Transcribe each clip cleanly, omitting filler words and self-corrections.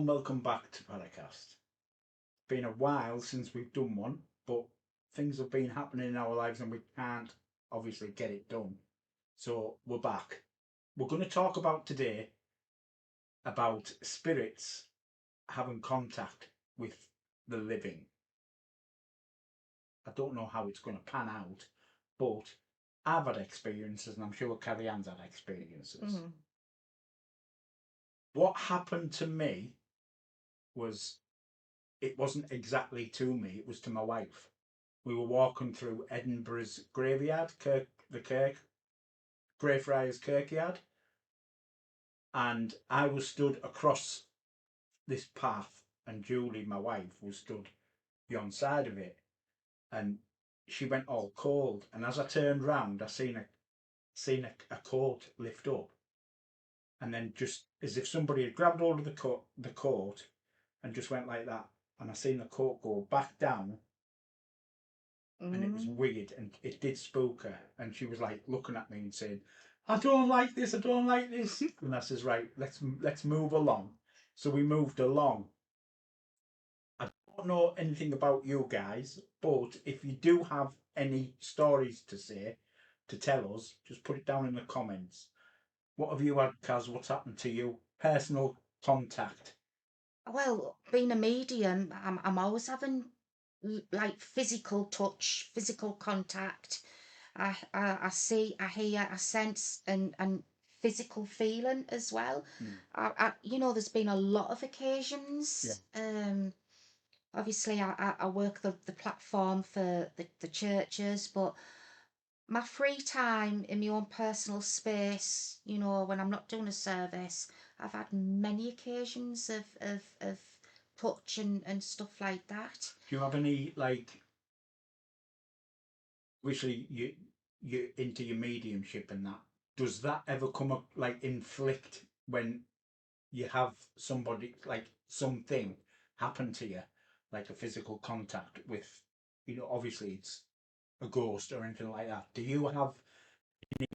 and welcome back to podcast. Been a while since we've done one, but things have been happening in our lives and we can't obviously get it done. So we're back. We're going to talk about today about spirits having contact with the living. I don't know how it's going to pan out, but I've had experiences and I'm sure Carrie Ann's had experiences. What happened to me was, it wasn't exactly to me, it was to my wife. We were walking through Edinburgh's graveyard, Greyfriars Kirkyard, and I was stood across this path, and Julie, my wife, was stood beyond side of it, and she went all cold. And as I turned round, I seen a coat lift up, and then just as if somebody had grabbed hold of the coat and just went like that, and I seen the coat go back down. And it was weird, and it did spook her, and she was like looking at me and saying, I don't like this, I don't like this. And I says, right, let's move along. So we moved along. I don't know anything about you guys, but if you do have any stories to tell us, just put it down in the comments. What have you had, Kaz? What's happened to you? Personal contact. Well, being a medium, I'm always having like physical touch, physical contact. I see, I hear, I sense, and physical feeling as well. There's been a lot of occasions. Obviously, I work the platform for the churches, but my free time in my own personal space, when I'm not doing a service, I've had many occasions of touch and stuff like that. Do you have any, like, obviously you into your mediumship and that, does that ever come up, like, inflict when you have somebody, like something happen to you, like a physical contact with, obviously it's a ghost or anything like that? Do you have any?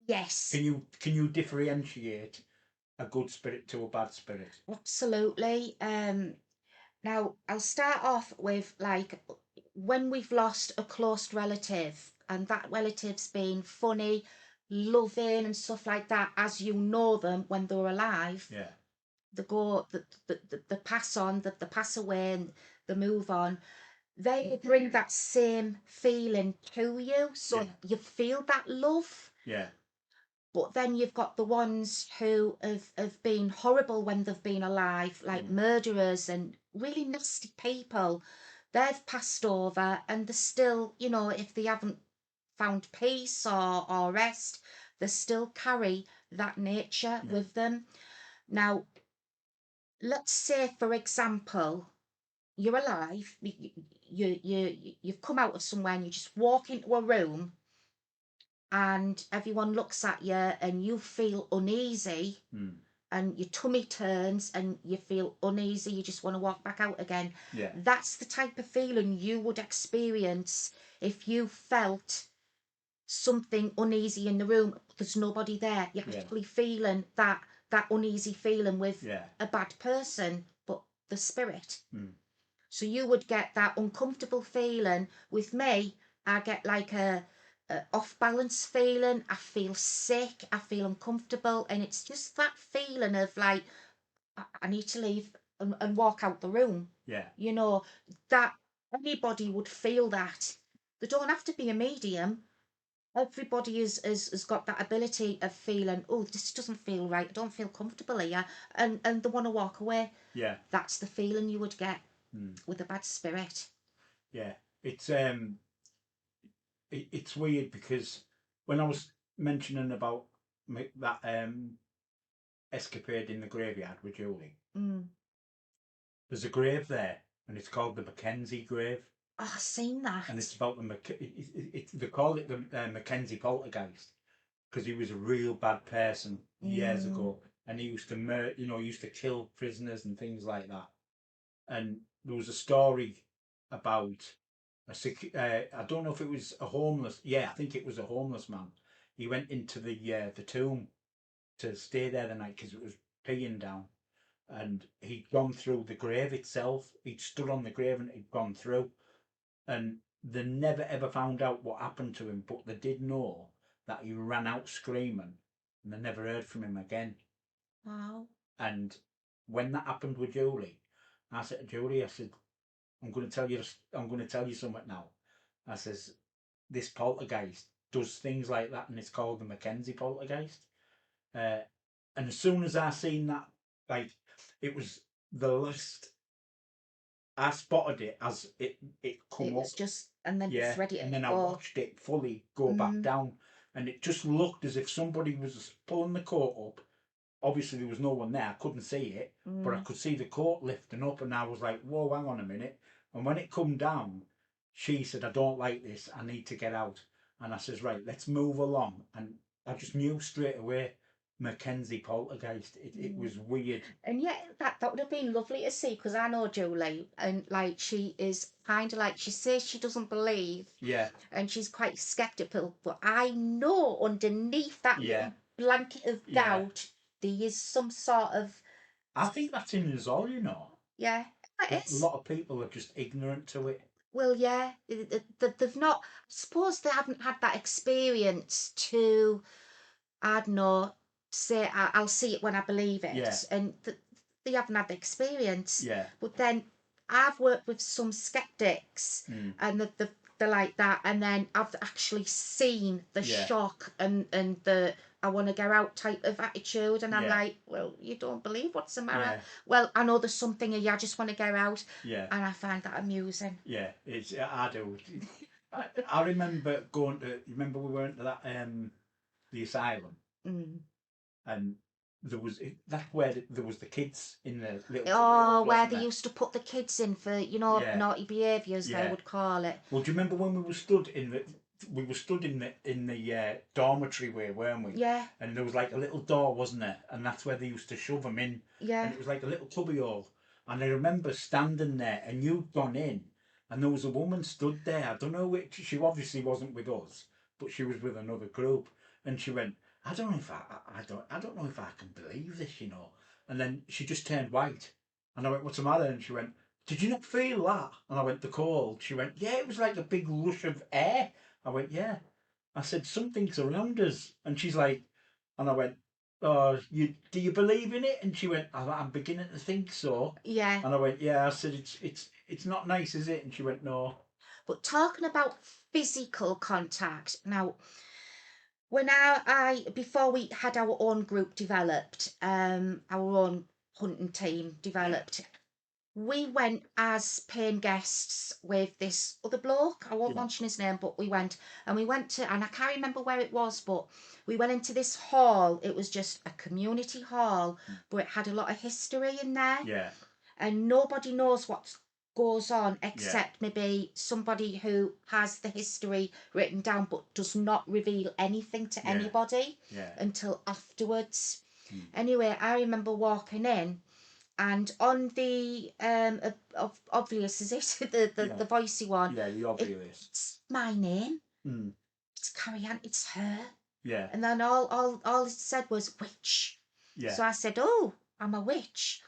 Yes, Can you differentiate a good spirit to a bad spirit? absolutely. Now I'll start off with like when we've lost a close relative and that relative's been funny, loving and stuff like that as you know them when they're alive. Yeah. They go, the pass on, the pass away and they move on. They bring that same feeling to you, so you feel that love. Yeah. But then you've got the ones who have been horrible when they've been alive, like murderers and really nasty people. They've passed over and they're still, if they haven't found peace or rest, they still carry that nature with them. Now, let's say, for example, you're alive, you've come out of somewhere and you just walk into a room and everyone looks at you and you feel uneasy and your tummy turns and you feel uneasy, you just want to walk back out again. Yeah. That's the type of feeling you would experience if you felt something uneasy in the room. There's nobody there. You're actually feeling that uneasy feeling with a bad person, but the spirit. So you would get that uncomfortable feeling. With me, I get like a off balance feeling. I feel sick. I feel uncomfortable, and it's just that feeling of like I need to leave and walk out the room. Yeah. That anybody would feel that. They don't have to be a medium. Everybody has got that ability of feeling, oh, this doesn't feel right. I don't feel comfortable here, and they want to walk away. Yeah. That's the feeling you would get with a bad spirit. Yeah. It's weird because when I was mentioning about that escapade in the graveyard with Julie, there's a grave there, and it's called the Mackenzie grave. Oh, I've seen that. And it's about they call it the Mackenzie poltergeist because he was a real bad person years ago, and he used to used to kill prisoners and things like that. And there was a story about I don't know if it was a homeless. Yeah, I think it was a homeless man. He went into the tomb to stay there the night because it was peeing down. And he'd gone through the grave itself. He'd stood on the grave and he'd gone through. And they never ever found out what happened to him, but they did know that he ran out screaming, and they never heard from him again. Wow. And when that happened with Julie, I said to Julie, I said, I'm going to tell you something now. I says, this poltergeist does things like that, and it's called the Mackenzie poltergeist. And as soon as I seen that, like, it was the last I spotted it as it come It up. was just, and then Yeah, it's ready and to then I go. watched it fully go back down, and it just looked as if somebody was pulling the coat up. Obviously, there was no one there. I couldn't see it, but I could see the coat lifting up, and I was like, "Whoa, hang on a minute!" And when it come down, she said, "I don't like this. I need to get out." And I says, "Right, let's move along." And I just knew straight away, Mackenzie poltergeist. It was weird. And yeah, that would have been lovely to see, because I know Julie, and like she is kind of like, she says she doesn't believe, Yeah, and she's quite skeptical, but I know underneath that yeah, little blanket of yeah. doubt there is some sort of, I think that's in us all, you know. yeah, that A is. lot of people are just ignorant to it. Well, yeah, they've not. I suppose they haven't had that experience to, I don't know, say I'll see it when I believe it, Yeah, and they haven't had the experience. yeah, But then I've worked with some skeptics, mm, and they're like that, and then I've actually seen the yeah, shock and the I want to go out type of attitude, and I'm yeah, like, well, you don't believe, what's the matter? yeah, Well, I know there's something here, I just want to go out, yeah, and I find that amusing. yeah. It's I do. I remember going to. You remember we went to that the asylum, Mm. and that's where there was the kids in the little Oh, cubbyhole, where wasn't they there? used to put the kids in for, Yeah, naughty behaviours, they yeah. would call it. Well, do you remember when we were stood in the dormitory way, weren't we? Yeah, And there was like a little door, wasn't there? And that's where they used to shove them in. And yeah, it was like a little cubbyhole. And I remember standing there, and you'd gone in, and there was a woman stood there. I don't know which. She obviously wasn't with us, but she was with another group. And she went, "I don't know if I don't know if I can believe this, you know." And then she just turned white, and I went, "What's the matter?" And she went, "Did you not feel that?" And I went, "The cold." She went, "Yeah, it was like a big rush of air." I went, "Yeah." I said, "Something's around us." And she's like, and I went, "Oh, do you believe in it?" And she went, I'm beginning to think so." yeah. And I went, "Yeah." I said, it's not nice, is it?" And she went, "No." But talking about physical contact, now, when before we had our own group developed, our own hunting team developed, we went as paying guests with this other bloke. I won't Yeah, mention his name, but we went, and and I can't remember where it was, but we went into this hall. It was just a community hall, but it had a lot of history in there, yeah, and nobody knows what goes on yeah, except maybe somebody who has the history written down but does not reveal anything to yeah, anybody yeah, until afterwards. mm, Anyway, I remember walking in, and on the obvious is it yeah, the voicey one, yeah. The obvious. it's my name, Mm, it's Carrie Ann, it's her. yeah, And then all it said was witch. yeah, So I said, oh, I'm a witch.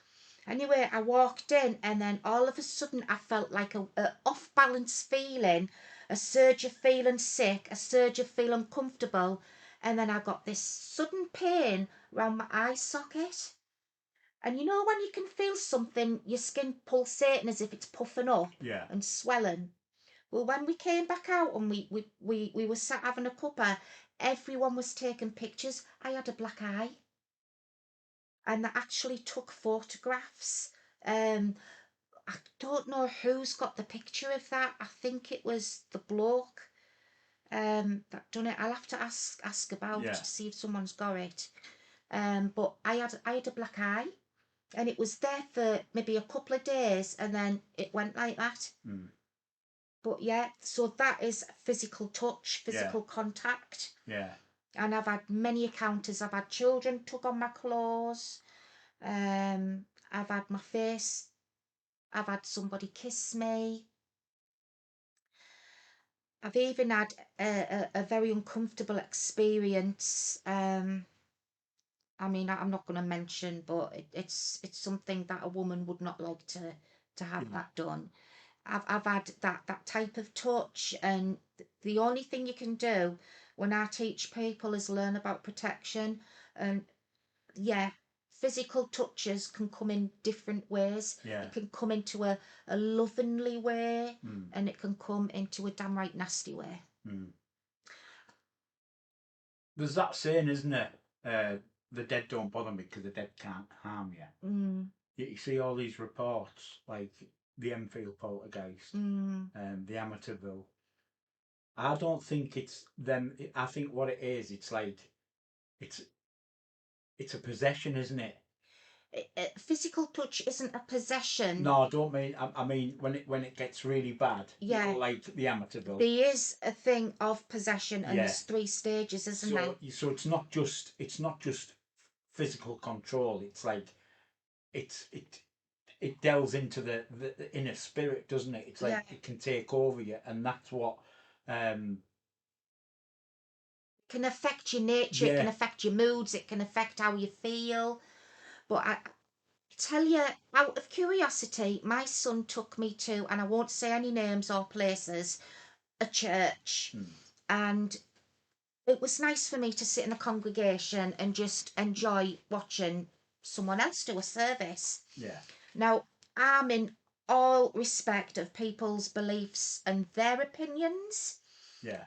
Anyway, I walked in, and then all of a sudden I felt like a off balance feeling, a surge of feeling sick, a surge of feeling uncomfortable, and then I got this sudden pain around my eye socket. And you know when you can feel something, your skin pulsating as if it's puffing up yeah, and swelling? Well, when we came back out and we were sat having a cuppa, everyone was taking pictures. I had a black eye, and they actually took photographs. I don't know who's got the picture of that. I think it was the bloke that done it. I'll have to ask about yeah. to see if someone's got it. But I had a black eye, and it was there for maybe a couple of days, and then it went like that. Mm, But yeah, so that is physical touch, yeah, physical contact. yeah, And I've had many encounters. I've had children tug on my clothes. I've had my face. I've had somebody kiss me. I've even had a very uncomfortable experience. I mean, I'm not going to mention, but it's something that a woman would not like to have that done. I've had that type of touch, and the only thing you can do when I teach people is learn about protection. And yeah, physical touches can come in different ways. Yeah. It can come into a lovingly way, Mm. and it can come into a damn right nasty way. Mm. There's that saying, isn't there? The dead don't bother me because the dead can't harm you. Mm, You see all these reports, like the Enfield poltergeist, mm. the Amityville. I don't think it's them. I think what it is, it's like it's it's a possession, isn't it? Physical touch isn't a possession. No, I don't mean. I mean when it gets really bad. Yeah. Like the Amityville. There is a thing of possession, and Yeah. there's 3 stages, isn't there? So it's not just physical control. It's like it delves into the inner spirit, doesn't it? It's like Yeah. it can take over you, and that's what Can affect your nature, it can affect your moods, it can affect how you feel. But I tell you, out of curiosity, my son took me to, and I won't say any names or places, a church. And it was nice for me to sit in a congregation and just enjoy watching someone else do a service. Yeah. Now, I'm in all respect of people's beliefs and their opinions. Yeah.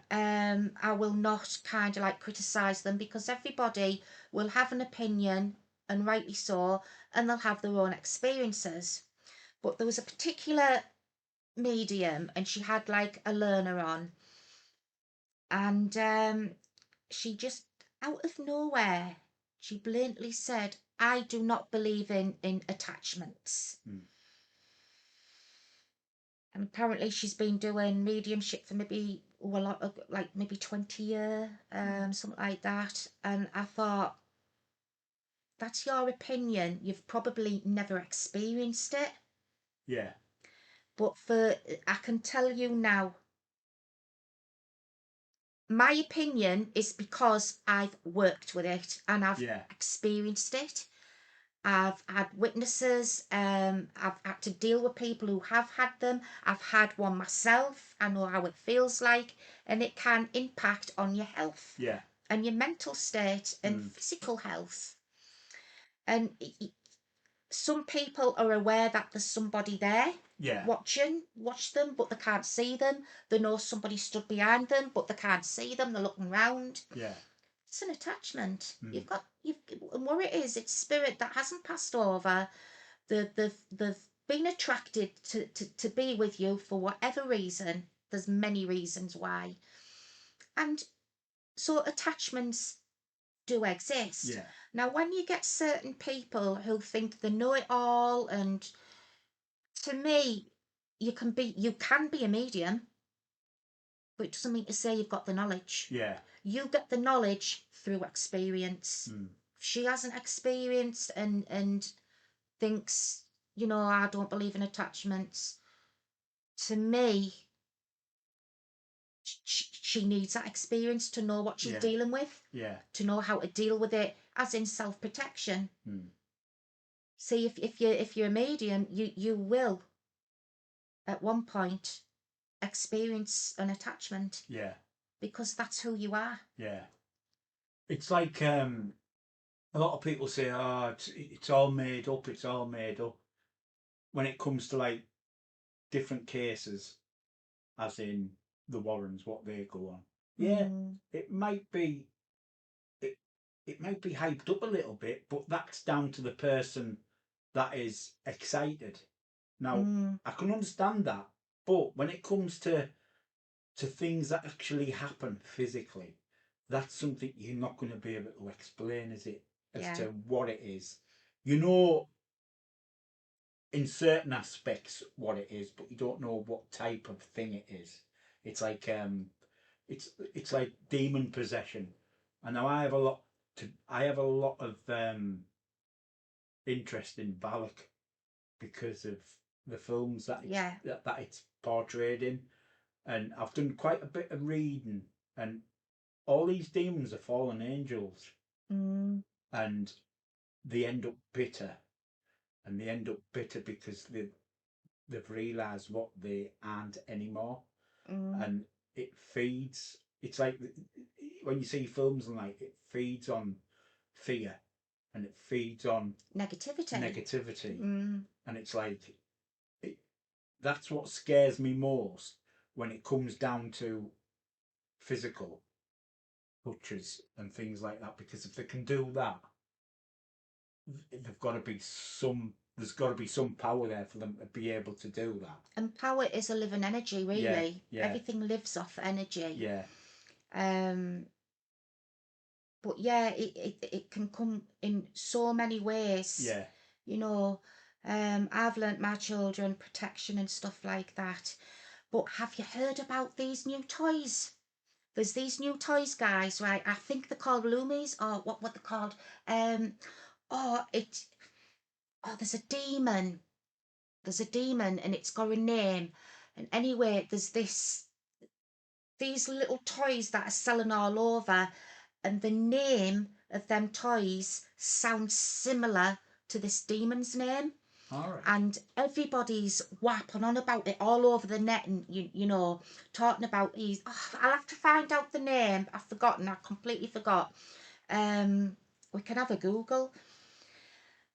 I will not kind of like criticize them, because everybody will have an opinion, and rightly so, and they'll have their own experiences. But there was a particular medium, and she had like a learner on, and she just out of nowhere, she blatantly said, "I do not believe in attachments." And apparently she's been doing mediumship for maybe a lot of, like maybe 20 years, something like that. And I thought, that's your opinion. You've probably never experienced it. Yeah. But I can tell you now, my opinion is because I've worked with it and I've experienced it. I've had witnesses. I've had to deal with people who have had them. I've had one myself. I know how it feels like, and it can impact on your health. Yeah. And your mental state and physical health. And some people are aware that there's somebody there watch them, but they can't see them. They know somebody stood behind them, but they can't see them. They're looking round. Yeah. It's an attachment. And what it is, it's spirit that hasn't passed over. They've been attracted to be with you for whatever reason. There's many reasons why. And so attachments do exist. Yeah. Now, when you get certain people who think they know it all, and to me, you can be a medium, but it doesn't mean to say you've got the knowledge. Yeah. You get the knowledge through experience. If she hasn't experienced and thinks, I don't believe in attachments, to me, she needs that experience to know what she's dealing with. Yeah. To know how to deal with it, as in self-protection. See, if you're a medium, you will at one point experience an attachment. Yeah. Because that's who you are. Yeah. It's like a lot of people say, "Oh, it's all made up. It's all made up." When it comes to like different cases, as in the Warrens, what they go on, it might be it might be hyped up a little bit, but that's down to the person that is excited. Now, I can understand that, but when it comes to things that actually happen physically, that's something you're not going to be able to explain, is it? As to what it is. In certain aspects what it is, but you don't know what type of thing it is. It's like it's like demon possession. And now I have a lot of interest in Valak because of the films that it's portrayed in, and I've done quite a bit of reading, and all these demons are fallen angels, and and they end up bitter, and they end up bitter because they've realised what they aren't anymore, and it feeds. It's like when you see films and like it feeds on fear, and it feeds on negativity, and it's like it, that's what scares me most when it comes down to physical butchers and things like that, because if they can do that, they've got to be some. There's got to be some power there for them to be able to do that. And power is a living energy, really. Yeah. Everything lives off energy. Yeah. But yeah, it can come in so many ways. Yeah. You know, I've learnt my children protection and stuff like that. But have you heard about these new toys? There's these new toys, guys, right? I think they're called Loomies, or what they're called. Oh, there's a demon. There's a demon, and it's got a name. And anyway, there's these little toys that are selling all over, and the name of them toys sounds similar to this demon's name. All right. And everybody's whapping on about it all over the net, and you know, talking about these. Oh, I'll have to find out the name. I've forgotten. I completely forgot. We can have a Google.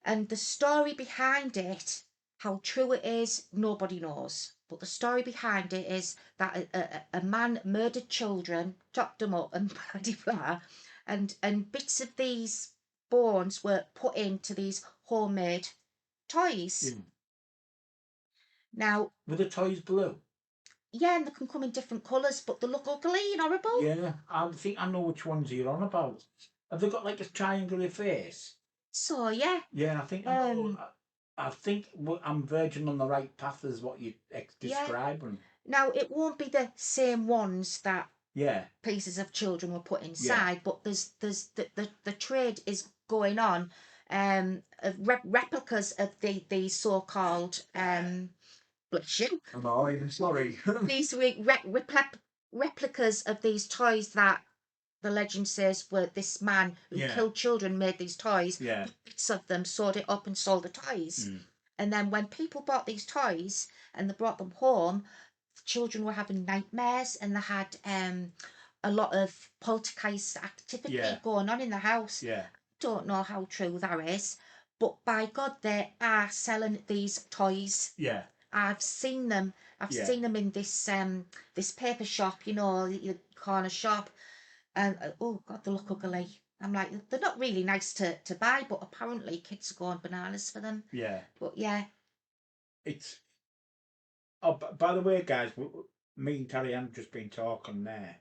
And the story behind it, how true it is, nobody knows. But the story behind it is that a man murdered children, chopped them up, and blah blah, and bits of these bones were put into these homemade toys. Yeah. Now, were the toys blue? Yeah, and they can come in different colours, but they look ugly and horrible. Yeah, I think I know which ones you're on about. Have they got like a triangular face? So yeah. Yeah, I think I know. I think I'm verging on the right path as what you describing. Now, it won't be the same ones that Yeah. pieces of children were put inside, but there's the trade is going on, of replicas of the so-called blushing. Oh, I'm sorry. These replicas of these toys that the legend says were this man who killed children made these toys. Yeah. Bits of them sewed it up and sold the toys. And then when people bought these toys and they brought them home, the children were having nightmares, and they had a lot of poltergeist activity going on in the house. Yeah. Don't know how true that is, but by God, they are selling these toys. Yeah. I've seen them. I've seen them in this paper shop, you know, your corner shop. And oh God, they look ugly. I'm like, they're not really nice to buy, but apparently kids are going bananas for them. Yeah. But yeah. It's. Oh, by the way, guys, me and Carrie Ann just been talking there.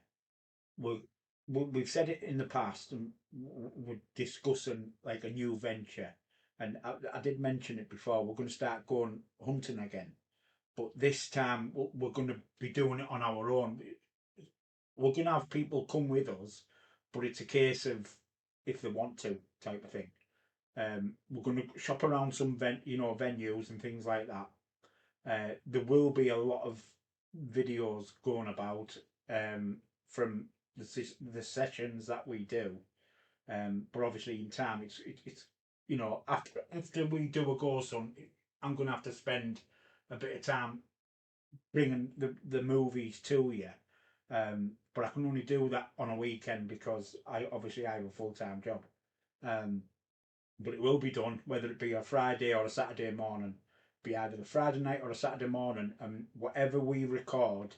We've said it in the past, and we're discussing like a new venture. And I did mention it before. We're going to start going hunting again, but this time we're going to be doing it on our own. We're going to have people come with us, but it's a case of if they want to type of thing. We're going to shop around some venues and things like that. There will be a lot of videos going about from the sessions that we do, but obviously in time it's after we do a ghost hunt, I'm going to have to spend a bit of time bringing the movies to you, but I can only do that on a weekend because I have a full-time job, but it will be done whether it be a Friday or a Saturday morning, be either a Friday night or a Saturday morning, and whatever we record,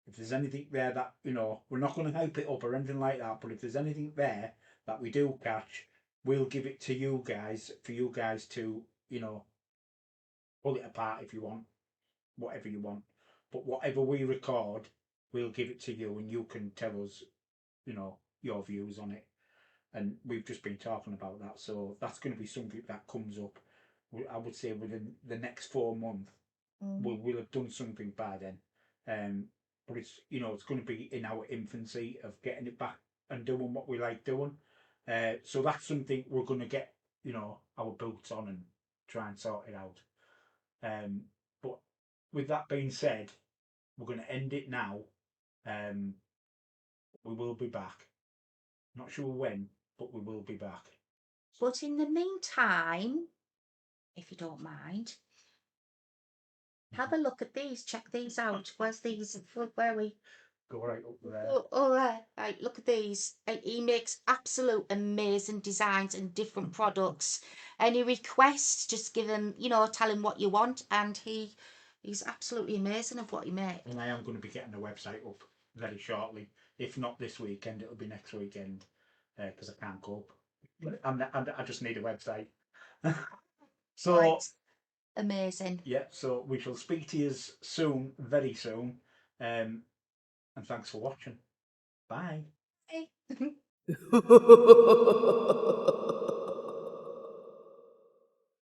if there's anything there that we're not going to hype it up or anything like that, but if there's anything there that we do catch, we'll give it to you guys for you guys to pull it apart if you want, whatever you want. But whatever we record, we'll give it to you, and you can tell us, your views on it. And we've just been talking about that, so that's going to be something that comes up. I would say within the next 4 months, we'll have done something by then. But it's going to be in our infancy of getting it back and doing what we like doing. So that's something we're going to get, our boots on and try and sort it out. But with that being said, we're going to end it now. We will be back. Not sure when, but we will be back. But in the meantime, if you don't mind, have a look at these. Check these out. Where's these? Where are we? Go right up there. Oh, right, look at these. He makes absolute amazing designs and different products. Any requests, just give him, tell him what you want, and he's absolutely amazing of what he makes. And I am going to be getting the website up very shortly. If not this weekend, it'll be next weekend, because I can't cope. I just need a website. So Right. Amazing. yeah, so we shall speak to you soon, very soon. And thanks for watching. Bye. Hey.